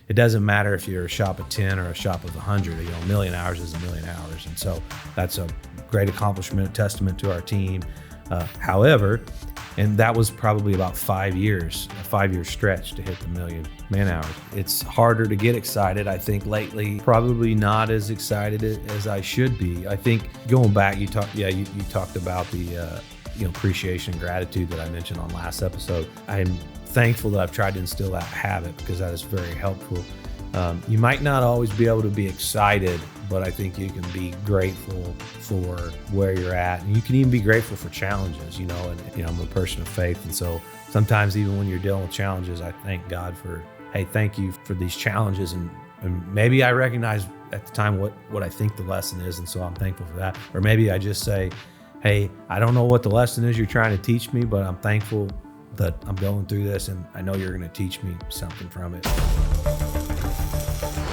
it doesn't matter if you're a shop of 10 or a shop of 100. You know, a million hours is a million hours, and so that's a great accomplishment, a testament to our team. However, and that was probably about 5 years, a 5-year stretch to hit the million man hours. It's harder to get excited, I think, lately. Probably not as excited as I should be. I think going back, you talked about the appreciation and gratitude that I mentioned on last episode. I'm thankful that I've tried to instill that habit because that is very helpful. You might not always be able to be excited, but I think you can be grateful for where you're at. And you can even be grateful for challenges, and I'm a person of faith. And so sometimes even when you're dealing with challenges, I thank God for, hey, thank you for these challenges. And maybe I recognize at the time what I think the lesson is. And so I'm thankful for that. Or maybe I just say, hey, I don't know what the lesson is you're trying to teach me, but I'm thankful that I'm going through this. And I know you're going to teach me something from it.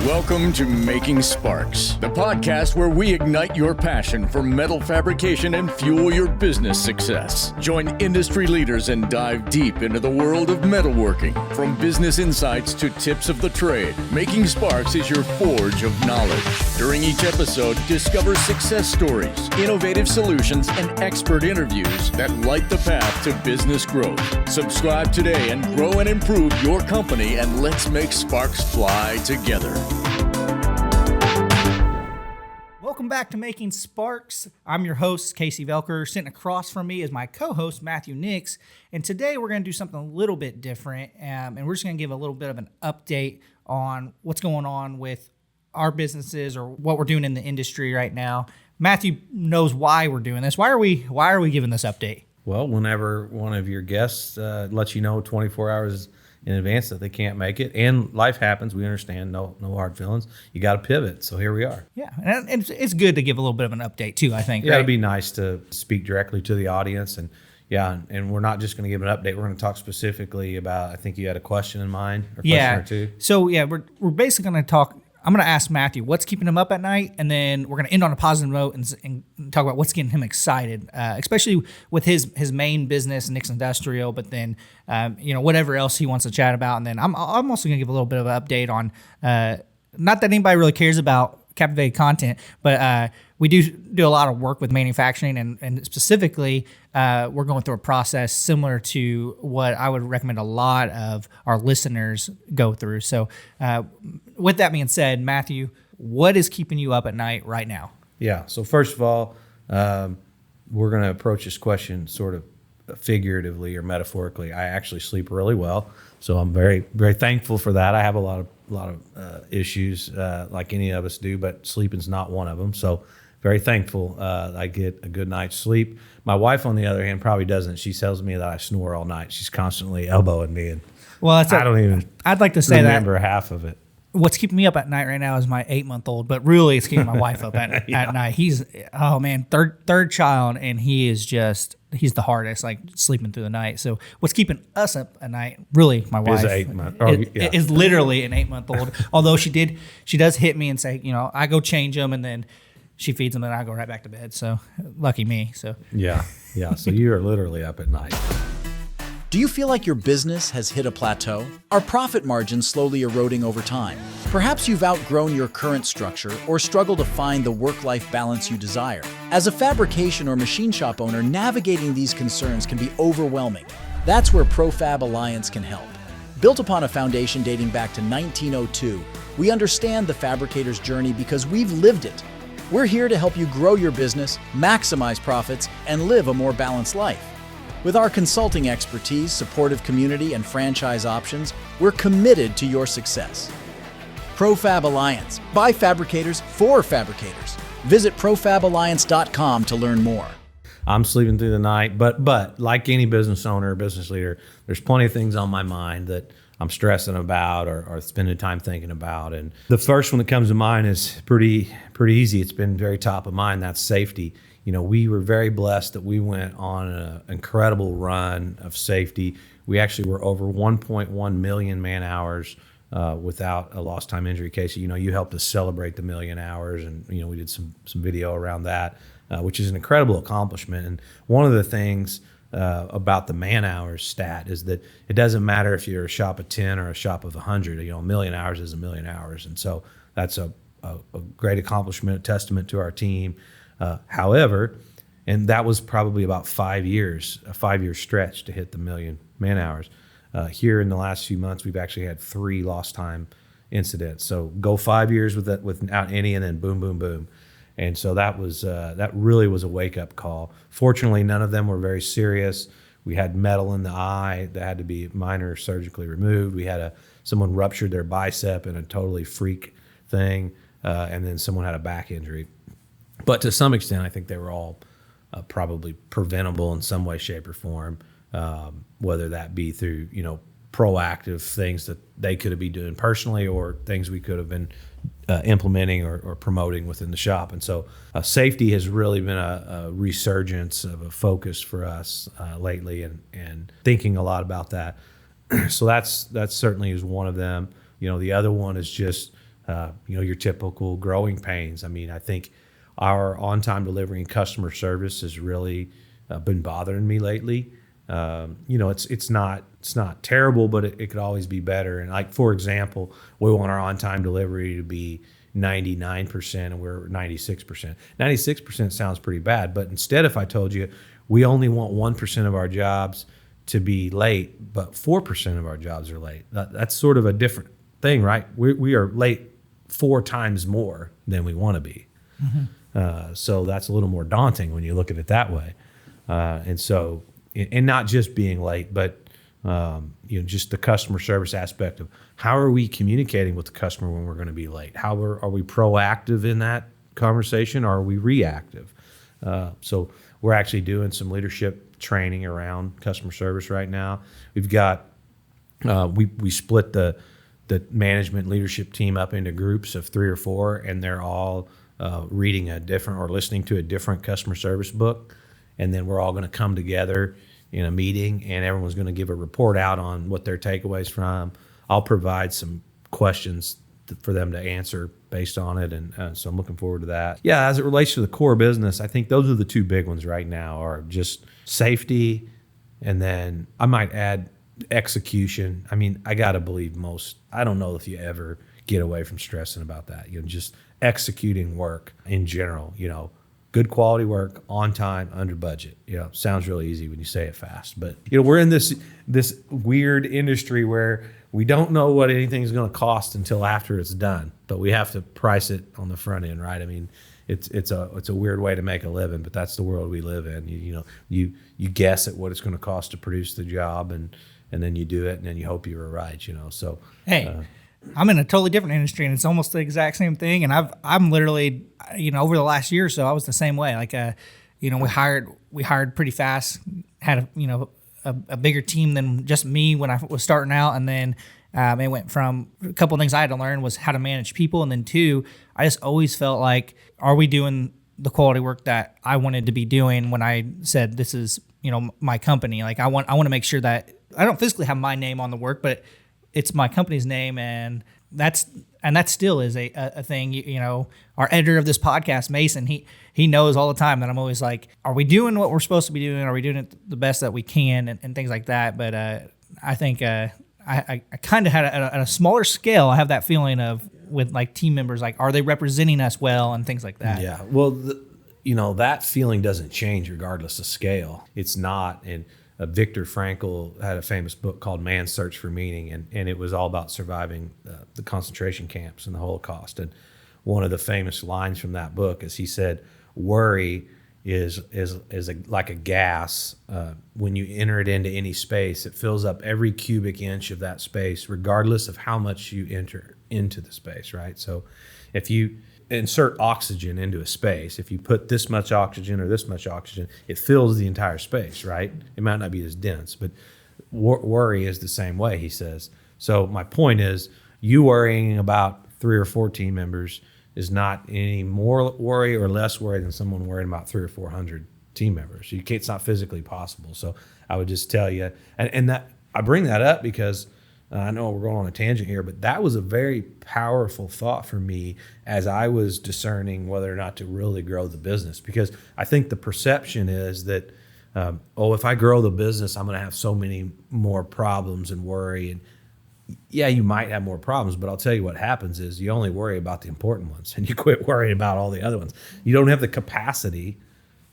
Welcome to MakingSparks, the podcast where we ignite your passion for metal fabrication and fuel your business success. Join industry leaders and dive deep into the world of metalworking. From business insights to tips of the trade, MakingSparks is your forge of knowledge. During each episode, discover success stories, innovative solutions, and expert interviews that light the path to business growth. Subscribe today and grow and improve your company, and let's make sparks fly together. Welcome back to Making Sparks. I'm your host, Casey Velker. Sitting across from me is my co-host, Matthew NIX. And today we're going to do something a little bit different. And we're just going to give a little bit of an update on what's going on with our businesses or what we're doing in the industry right now. Matthew knows why we're doing this. Why are we giving this update? Well, whenever one of your guests lets you know 24 hours in advance that they can't make it, and life happens, we understand, no hard feelings, you got to pivot, so here we are. Yeah, and it's good to give a little bit of an update too, I think. Yeah, right? It'd be nice to speak directly to the audience, and we're not just going to give an update, we're going to talk specifically about, I think you had a question in mind, or question or two. So we're basically going to talk, I'm going to ask Matthew what's keeping him up at night, and then we're going to end on a positive note and talk about what's getting him excited, especially with his main business, NIX Industrial, but then whatever else he wants to chat about. And then I'm also going to give a little bit of an update on, not that anybody really cares about Captivated Content, but we do a lot of work with manufacturing, and specifically, we're going through a process similar to what I would recommend a lot of our listeners go through. So with that being said, Matthew, what is keeping you up at night right now? Yeah, so first of all, we're going to approach this question sort of figuratively or metaphorically. I actually sleep really well, so I'm very, very thankful for that. I have a lot of issues like any of us do, but sleeping's not one of them. So very thankful I get a good night's sleep. My wife, on the other hand, probably doesn't. She tells me that I snore all night. She's constantly elbowing me, and I'd like to say remember half of it. What's keeping me up at night right now is my 8-month-old, but really it's keeping my wife up at night. He's, third child, and he's the hardest, like sleeping through the night. So what's keeping us up at night, really, my wife is literally an 8-month-old. Although she does hit me and say, I go change him, and then she feeds him, and I go right back to bed. So lucky me. So yeah. So you are literally up at night. Do you feel like your business has hit a plateau? Are profit margins slowly eroding over time? Perhaps you've outgrown your current structure or struggle to find the work-life balance you desire. As a fabrication or machine shop owner, navigating these concerns can be overwhelming. That's where ProFab Alliance can help. Built upon a foundation dating back to 1902, we understand the fabricator's journey because we've lived it. We're here to help you grow your business, maximize profits, and live a more balanced life. With our consulting expertise, supportive community, and franchise options, we're committed to your success. ProFab Alliance, by fabricators for fabricators. Visit profaballiance.com to learn more. I'm sleeping through the night, but like any business owner or business leader, there's plenty of things on my mind that I'm stressing about or spending time thinking about. And the first one that comes to mind is pretty easy. It's been very top of mind. That's safety. We were very blessed that we went on an incredible run of safety. We actually were over 1.1 million man hours without a lost time injury case. You helped us celebrate the million hours, and we did some video around that, which is an incredible accomplishment. And one of the things about the man hours stat is that it doesn't matter if you're a shop of 10 or a shop of 100. A million hours is a million hours, and so that's a great accomplishment, a testament to our team. However, and that was probably about 5 years, a 5-year stretch to hit the million man hours. Here in the last few months, we've actually had 3 lost time incidents. So go 5 years without any, and then boom, boom, boom. And so that really was a wake up call. Fortunately, none of them were very serious. We had metal in the eye that had to be minor surgically removed. We had someone ruptured their bicep in a totally freak thing, and then someone had a back injury. But to some extent, I think they were all probably preventable in some way, shape, or form, whether that be through proactive things that they could have been doing personally, or things we could have been implementing or promoting within the shop. And so safety has really been a resurgence of a focus for us lately, and thinking a lot about that. So that certainly is one of them. The other one is just your typical growing pains. I mean, I think our on-time delivery and customer service has really been bothering me lately. It's not terrible, but it could always be better. And like, for example, we want our on-time delivery to be 99%, and we're 96%. 96% sounds pretty bad, but instead, if I told you we only want 1% of our jobs to be late, but 4% of our jobs are late, that's sort of a different thing, right? We are late 4 times more than we want to be. Mm-hmm. So that's a little more daunting when you look at it that way. And not just being late, but just the customer service aspect of how are we communicating with the customer when we're going to be late? How are we proactive in that conversation, or are we reactive? So we're actually doing some leadership training around customer service right now. We've got we split the management leadership team up into groups of 3 or 4, and they're all reading a different or listening to a different customer service book. And then we're all going to come together in a meeting, and everyone's going to give a report out on what their takeaways from. I'll provide some questions for them to answer based on it, and so I'm looking forward to that. Yeah, as it relates to the core business, I think those are the 2 big ones right now, are just safety, and then I might add execution. I mean, I got to believe I don't know if you ever get away from stressing about that. Just executing work in general, good quality work, on time, under budget. Sounds really easy when you say it fast, but we're in this weird industry where we don't know what anything's going to cost until after it's done, but we have to price it on the front end, right? I mean, it's a weird way to make a living, but that's the world we live in. You guess at what it's going to cost to produce the job, and then you do it, and then you hope you were right. So hey. I'm in a totally different industry, and it's almost the exact same thing. And I'm literally, over the last year or so, I was the same way. Like, we hired pretty fast, had a bigger team than just me when I was starting out, and then it went from a couple of things I had to learn was how to manage people, and then 2, I just always felt like, are we doing the quality work that I wanted to be doing when I said this is my company? Like, I want to make sure that I don't physically have my name on the work, but it's my company's name, and that still is a thing. Our editor of this podcast, Mason, he knows all the time that I'm always like, are we doing what we're supposed to be doing? Are we doing it the best that we can, and things like that? But I think I kind of had at a smaller scale, I have that feeling of with like team members, like, are they representing us well, and things like that. Yeah, well, that feeling doesn't change regardless of scale. It's not, and Viktor Frankl had a famous book called Man's Search for Meaning, and it was all about surviving the concentration camps and the Holocaust. And one of the famous lines from that book is he said, worry is like a gas. When you enter it into any space, it fills up every cubic inch of that space, regardless of how much you enter into the space, right? So if you insert oxygen into a space, if you put this much oxygen or this much oxygen, it fills the entire space, right? It might not be as dense, but worry is the same way, he says. So my point is, you worrying about 3 or 4 team members is not any more worry or less worry than someone worrying about 300 or 400 team members. It's not physically possible. So I would just tell you, and that I bring that up because I know we're going on a tangent here, but that was a very powerful thought for me as I was discerning whether or not to really grow the business. Because I think the perception is that if I grow the business, I'm going to have so many more problems and worry. And yeah, you might have more problems, but I'll tell you what happens is you only worry about the important ones and you quit worrying about all the other ones. You don't have the capacity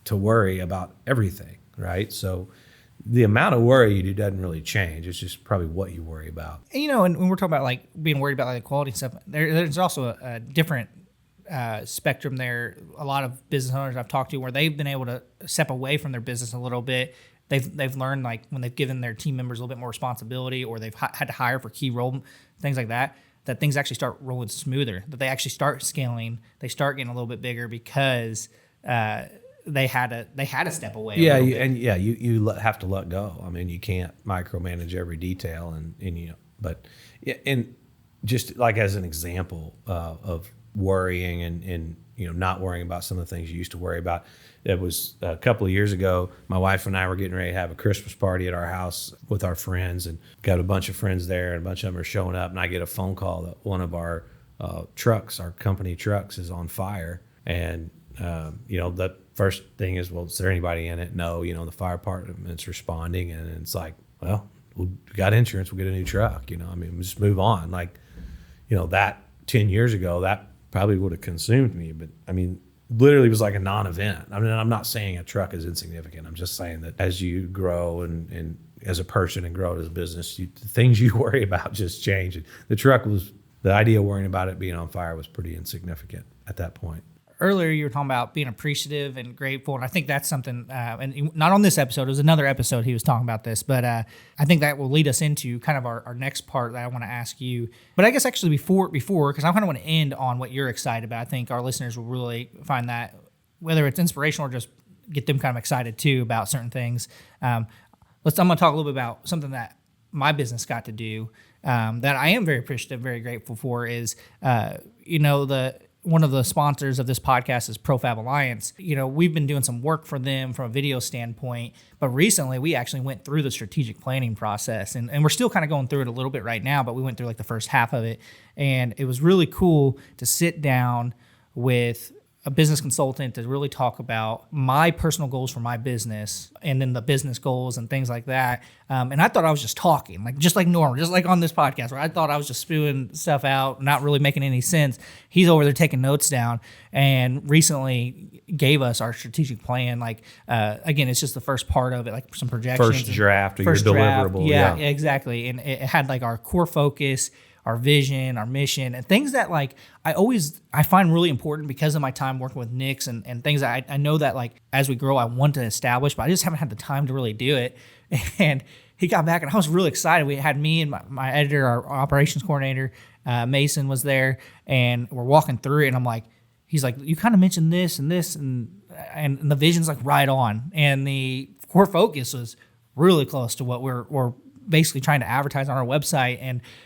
to worry about everything, right? So the amount of worry you do doesn't really change. It's just probably what you worry about. And, and when we're talking about like being worried about like the quality stuff, there's also a different spectrum there. A lot of business owners I've talked to where they've been able to step away from their business a little bit. They've learned, like, when they've given their team members a little bit more responsibility, or they've had to hire for key role, things like that, that things actually start rolling smoother, that they actually start scaling, they start getting a little bit bigger because they had to step away. Yeah, you have to let go. I mean, you can't micromanage every detail, but and just like as an example of worrying and not worrying about some of the things you used to worry about. It was a couple of years ago, my wife and I were getting ready to have a Christmas party at our house with our friends, and got a bunch of friends there, and a bunch of them are showing up, and I get a phone call that one of our trucks, our company trucks, is on fire. And the first thing is, well, is there anybody in it? No, the fire department's responding, and it's like, well, we got insurance, we'll get a new truck. We'll just move on. Like, that 10 years ago, that probably would have consumed me, but literally was like a non-event. I'm not saying a truck is insignificant. I'm just saying that as you grow and as a person and grow as a business, the things you worry about just change. And the idea of worrying about it being on fire was pretty insignificant at that point. Earlier, you were talking about being appreciative and grateful, and I think that's something, and not on this episode, it was another episode he was talking about this, but I think that will lead us into kind of our next part that I want to ask you. But I guess actually before, because I kind of want to end on what you're excited about. I think our listeners will really find that, whether it's inspirational or just get them kind of excited too about certain things. I'm going to talk a little bit about something that my business got to do that I am very appreciative, very grateful for is, one of the sponsors of this podcast is ProFab Alliance. We've been doing some work for them from a video standpoint, but recently we actually went through the strategic planning process, and we're still kind of going through it a little bit right now, but we went through like the first half of it, and it was really cool to sit down with a business consultant to really talk about my personal goals for my business and then the business goals and things like that. And I thought I was just talking, just like normal, just like on this podcast, where I thought I was just spewing stuff out, not really making any sense. He's over there taking notes down and recently gave us our strategic plan. Again, it's just the first part of it, like some projections. First draft of your deliverable. Yeah, exactly. And it had like our core focus, our vision, our mission, and things that I find really important because of my time working with NIX and things that I know that as we grow, I want to establish, but I just haven't had the time to really do it. And he got back and I was really excited. We had me and my editor, our operations coordinator, Mason was there, and we're walking through it, and I'm like, he's like, you kind of mentioned this and this, and the vision's like right on. And the core focus was really close to what we're basically trying to advertise on our website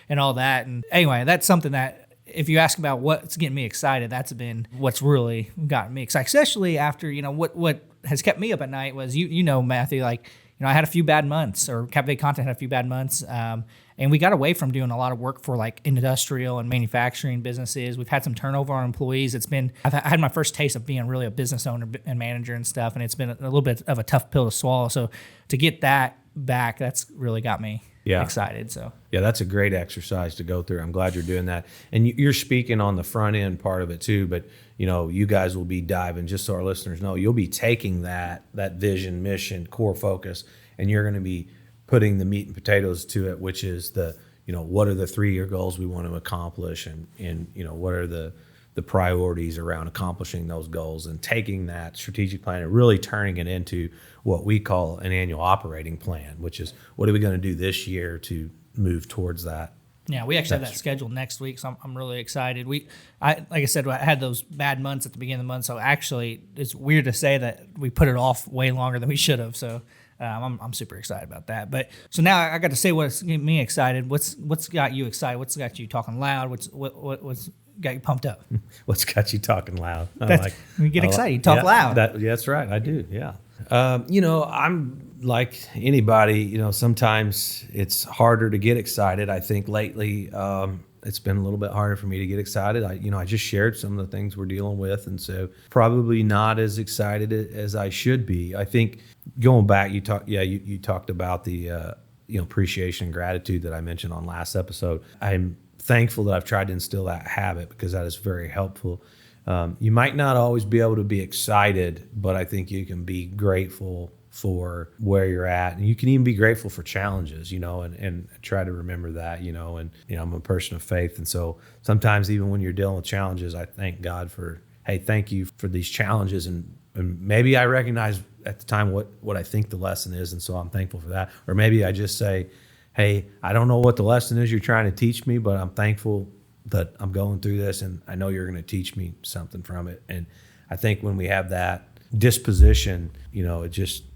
and all that. And anyway, that's something that if you ask about what's getting me excited, that's been what's really gotten me excited, especially after, what has kept me up at night was, Matthew, I had a few bad months, or Captivated Content had a few bad months. And we got away from doing a lot of work for industrial and manufacturing businesses. We've had some turnover on employees. I've had my first taste of being really a business owner and manager and stuff. And it's been a little bit of a tough pill to swallow. So to get that back, that's really got me excited. So yeah, that's a great exercise to go through. I'm glad you're doing that. And you're speaking on the front end part of it too, but you guys will be diving, just so our listeners know, you'll be taking that vision, mission, core focus, and you're going to be putting the meat and potatoes to it, which is what are the 3-year goals we want to accomplish, and what are the priorities around accomplishing those goals, and taking that strategic plan and really turning it into what we call an annual operating plan, which is what are we going to do this year to move towards that. Yeah, we actually have that scheduled next week, so I'm really excited. Like I said, I had those bad months at the beginning of the month, so actually it's weird to say that we put it off way longer than we should have. So I'm super excited about that. But so now I got to say what's getting me excited. What's got you excited? What's got you talking loud? What's got you pumped up? What's got you talking loud? You get excited, you talk loud. That's right, I do. Yeah. I'm like anybody. Sometimes it's harder to get excited. I think lately, it's been a little bit harder for me to get excited. I just shared some of the things we're dealing with, and so probably not as excited as I should be. I think going back, you talked about the appreciation and gratitude that I mentioned on last episode. I'm thankful that I've tried to instill that habit because that is very helpful. You might not always be able to be excited, but I think you can be grateful for where you're at, and you can even be grateful for challenges, and try to remember that, and I'm a person of faith, and so sometimes even when you're dealing with challenges, I thank God for, hey, thank you for these challenges, and maybe I recognize at the time what I think the lesson is, and so I'm thankful for that. Or maybe I just say, hey, I don't know what the lesson is you're trying to teach me, but I'm thankful that I'm going through this, and I know you're going to teach me something from it. And I think when we have that disposition,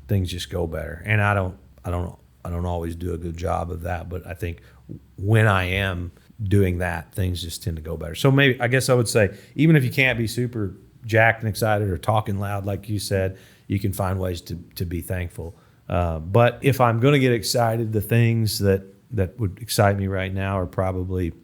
things just go better. And I don't always do a good job of that, but I think when I am doing that, things just tend to go better. So maybe, I guess I would say, even if you can't be super jacked and excited or talking loud, like you said, you can find ways to be thankful. But if I'm going to get excited, the things that would excite me right now are probably,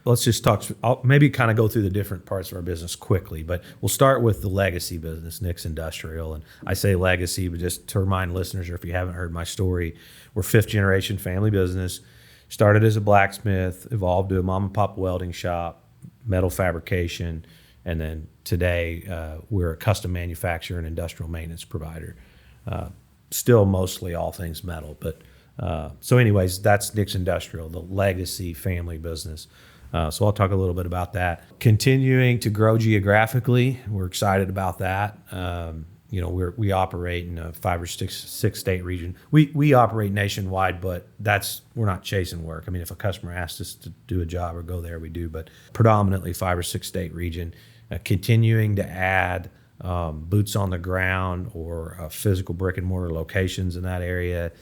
let's just talk. I'll maybe kind of go through the different parts of our business quickly, but we'll start with the legacy business, NIX Industrial. And I say legacy, but just to remind listeners, or if you haven't heard my story, we're 5th generation family business. Started as a blacksmith, evolved to a mom and pop welding shop, metal fabrication, and then today we're a custom manufacturer and industrial maintenance provider. Still mostly all things metal, but so anyways, that's NIX Industrial, the legacy family business. So I'll talk a little bit about that. Continuing to grow geographically, we're excited about that. We operate in a 5 or 6 state region. We operate nationwide, but we're not chasing work. I mean, if a customer asks us to do a job or go there, we do, but predominantly 5 or 6 state region. Continuing to add boots on the ground or physical brick and mortar locations in that area.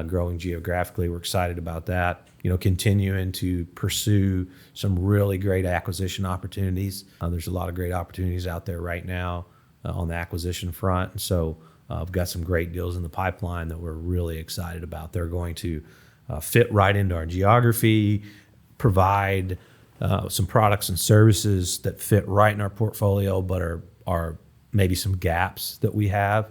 Growing geographically, we're excited about that. Continuing to pursue some really great acquisition opportunities. There's a lot of great opportunities out there right now on the acquisition front. And so I've got some great deals in the pipeline that we're really excited about. They're going to fit right into our geography, provide some products and services that fit right in our portfolio, but are maybe some gaps that we have.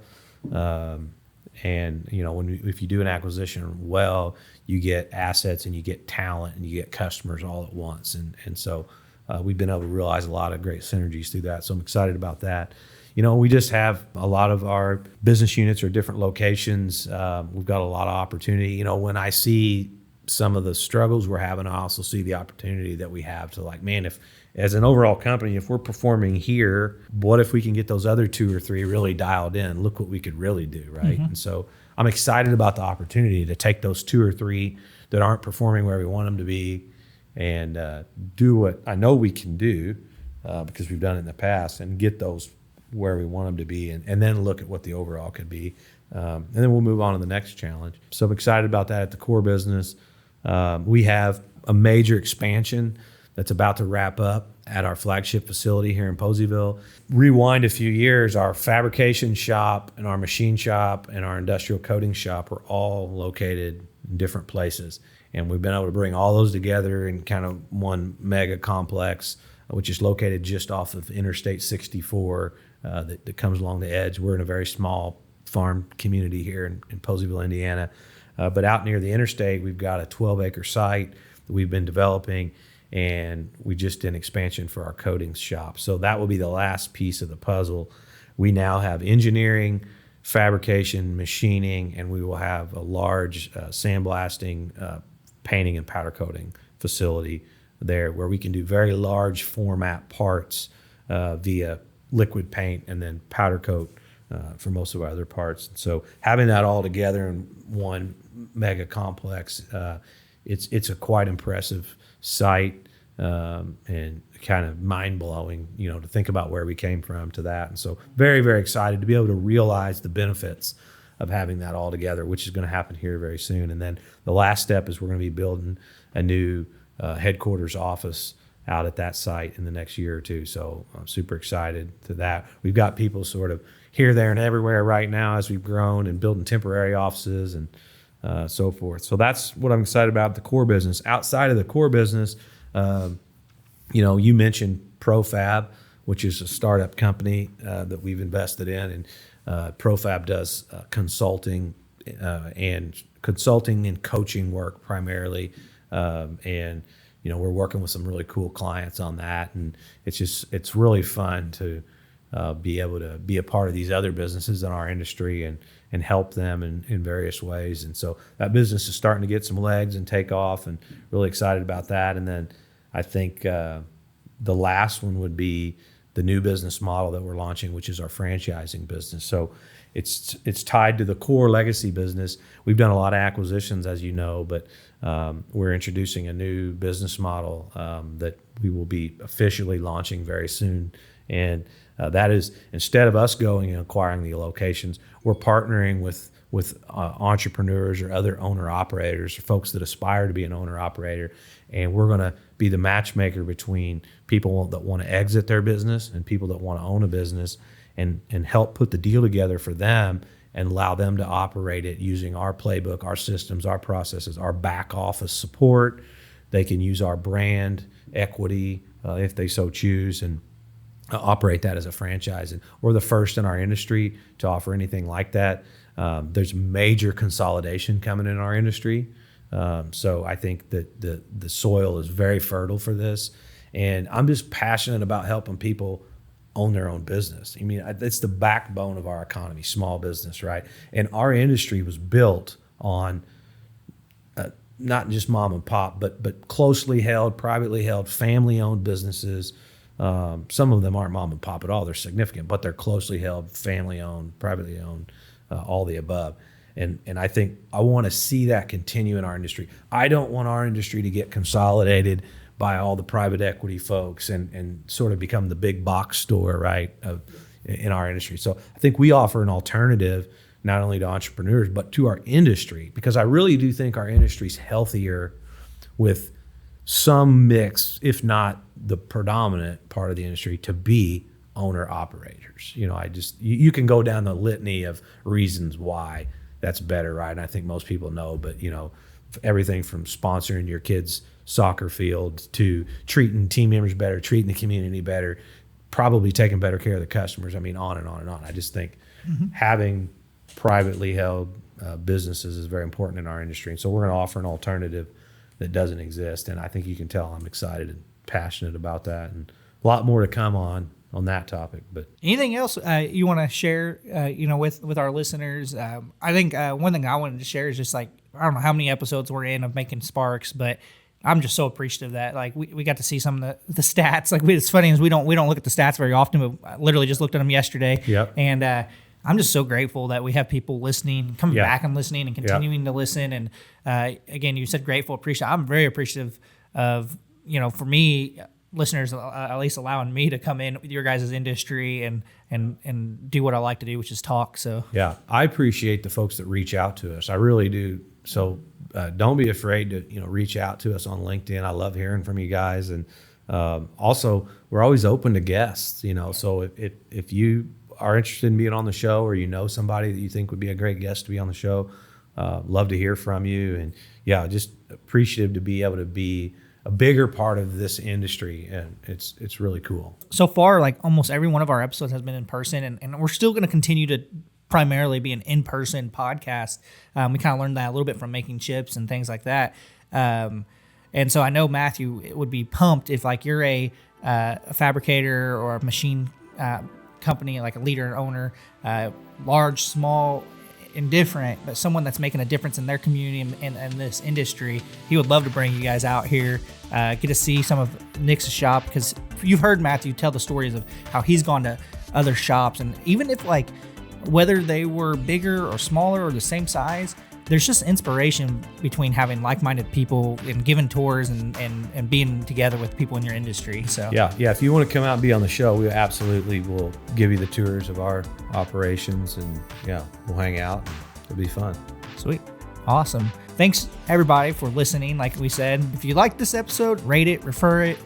And if you do an acquisition well, you get assets and you get talent and you get customers all at once. And so we've been able to realize a lot of great synergies through that. So I'm excited about that. We just have a lot of our business units are different locations. We've got a lot of opportunity. When I see some of the struggles we're having, I also see the opportunity that we have to, like, man, if as an overall company, if we're performing here, what if we can get those other 2 or 3 really dialed in? Look what we could really do, right? Mm-hmm. And so I'm excited about the opportunity to take those 2 or 3 that aren't performing where we want them to be and do what I know we can do because we've done it in the past, and get those where we want them to be, and then look at what the overall could be. And then we'll move on to the next challenge. So I'm excited about that at the core business. We have a major expansion that's about to wrap up at our flagship facility here in Poseyville. Rewind a few years, our fabrication shop and our machine shop and our industrial coating shop are all located in different places. And we've been able to bring all those together in kind of one mega complex, which is located just off of Interstate 64 that comes along the edge. We're in a very small farm community here in Poseyville, Indiana. But out near the interstate, we've got a 12-acre site that we've been developing, and we just did an expansion for our coatings shop. So that will be the last piece of the puzzle. We now have engineering, fabrication, machining, and we will have a large sandblasting, painting, and powder coating facility there where we can do very large format parts via liquid paint and then powder coat for most of our other parts. So having that all together in one mega complex, it's a quite impressive site and kind of mind-blowing, to think about where we came from to that. And so very, very excited to be able to realize the benefits of having that all together, which is going to happen here very soon. And then the last step is we're going to be building a new headquarters office out at that site in the next year or two. So I'm super excited to that. We've got people sort of here, there, and everywhere right now as we've grown and building temporary offices and so forth. So that's what I'm excited about, the core business. Outside of the core business, you mentioned ProFab, which is a startup company that we've invested in, and ProFab does consulting and coaching work primarily, and we're working with some really cool clients on that, and it's really fun to be able to be a part of these other businesses in our industry and help them in various ways. And so that business is starting to get some legs and take off, and really excited about that. And then I think the last one would be the new business model that we're launching, which is our franchising business. So it's tied to the core legacy business. We've done a lot of acquisitions, as you know, but we're introducing a new business model that we will be officially launching very soon. And that is, instead of us going and acquiring the locations, we're partnering with entrepreneurs or other owner-operators or folks that aspire to be an owner-operator. And we're going to be the matchmaker between people that want to exit their business and people that want to own a business, and help put the deal together for them and allow them to operate it using our playbook, our systems, our processes, our back office support. They can use our brand equity if they so choose, and operate that as a franchise. And we're the first in our industry to offer anything like that. There's major consolidation coming in our industry. So I think that the soil is very fertile for this. And I'm just passionate about helping people own their own business. I mean, it's the backbone of our economy, small business, right? And our industry was built on not just mom and pop, but closely held, privately held, family-owned businesses. Some of them aren't mom and pop at all. They're significant, but they're closely held, family-owned, privately owned, all the above. And I think I want to see that continue in our industry. I don't want our industry to get consolidated by all the private equity folks and sort of become the big box store, right, in our industry. So I think we offer an alternative not only to entrepreneurs, but to our industry, because I really do think our industry's healthier with some mix, if not the predominant part of the industry, to be owner operators. You can go down the litany of reasons why that's better, right? And I think most people know, but everything from sponsoring your kids' soccer field to treating team members better, treating the community better, probably taking better care of the customers. I mean, on and on and on. I just think having privately held businesses is very important in our industry. And so we're going to offer an alternative that doesn't exist. And I think you can tell I'm excited and passionate about that, and a lot more to come on that topic. But anything else you want to share, with our listeners? I think one thing I wanted to share is just I don't know how many episodes we're in of Making Sparks, but I'm just so appreciative that we got to see some of the stats. It's funny is we don't look at the stats very often, but I literally just looked at them yesterday. Yep. And I'm just so grateful that we have people listening, coming back and listening and continuing to listen. And again, you said grateful, appreciative. I'm very appreciative of, for me, listeners at least allowing me to come in with your guys' industry and do what I like to do, which is talk. So yeah, I appreciate the folks that reach out to us. I really do. So don't be afraid to reach out to us on LinkedIn. I love hearing from you guys. And also, we're always open to guests. So if you are interested in being on the show, or somebody that you think would be a great guest to be on the show, love to hear from you. And yeah, just appreciative to be able to be a bigger part of this industry, and it's really cool. So far, almost every one of our episodes has been in person, and we're still going to continue to primarily be an in-person podcast. We kind of learned that a little bit from making chips and things like that. And so I know Matthew would be pumped if you're a fabricator or a machine company, a leader and owner, large, small, indifferent, but someone that's making a difference in their community and this industry. He would love to bring you guys out here, get to see some of NIX's shop, because you've heard Matthew tell the stories of how he's gone to other shops, and even if whether they were bigger or smaller or the same size, there's just inspiration between having like-minded people and giving tours and being together with people in your industry. So yeah. If you want to come out and be on the show, we absolutely will give you the tours of our operations, and we'll hang out. And it'll be fun. Sweet. Awesome. Thanks everybody for listening. Like we said, if you like this episode, rate it, refer it,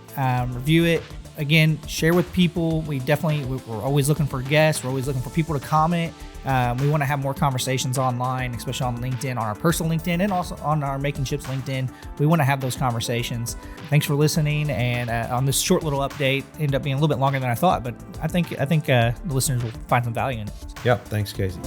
review it. again, share with people. We're always looking for guests. We're always looking for people to comment. We want to have more conversations online, especially on LinkedIn, on our personal LinkedIn, and also on our Making Ships LinkedIn. We want to have those conversations. Thanks for listening. And on this short little update, ended up being a little bit longer than I thought, but I think the listeners will find some value in it. Yep. Thanks, Casey.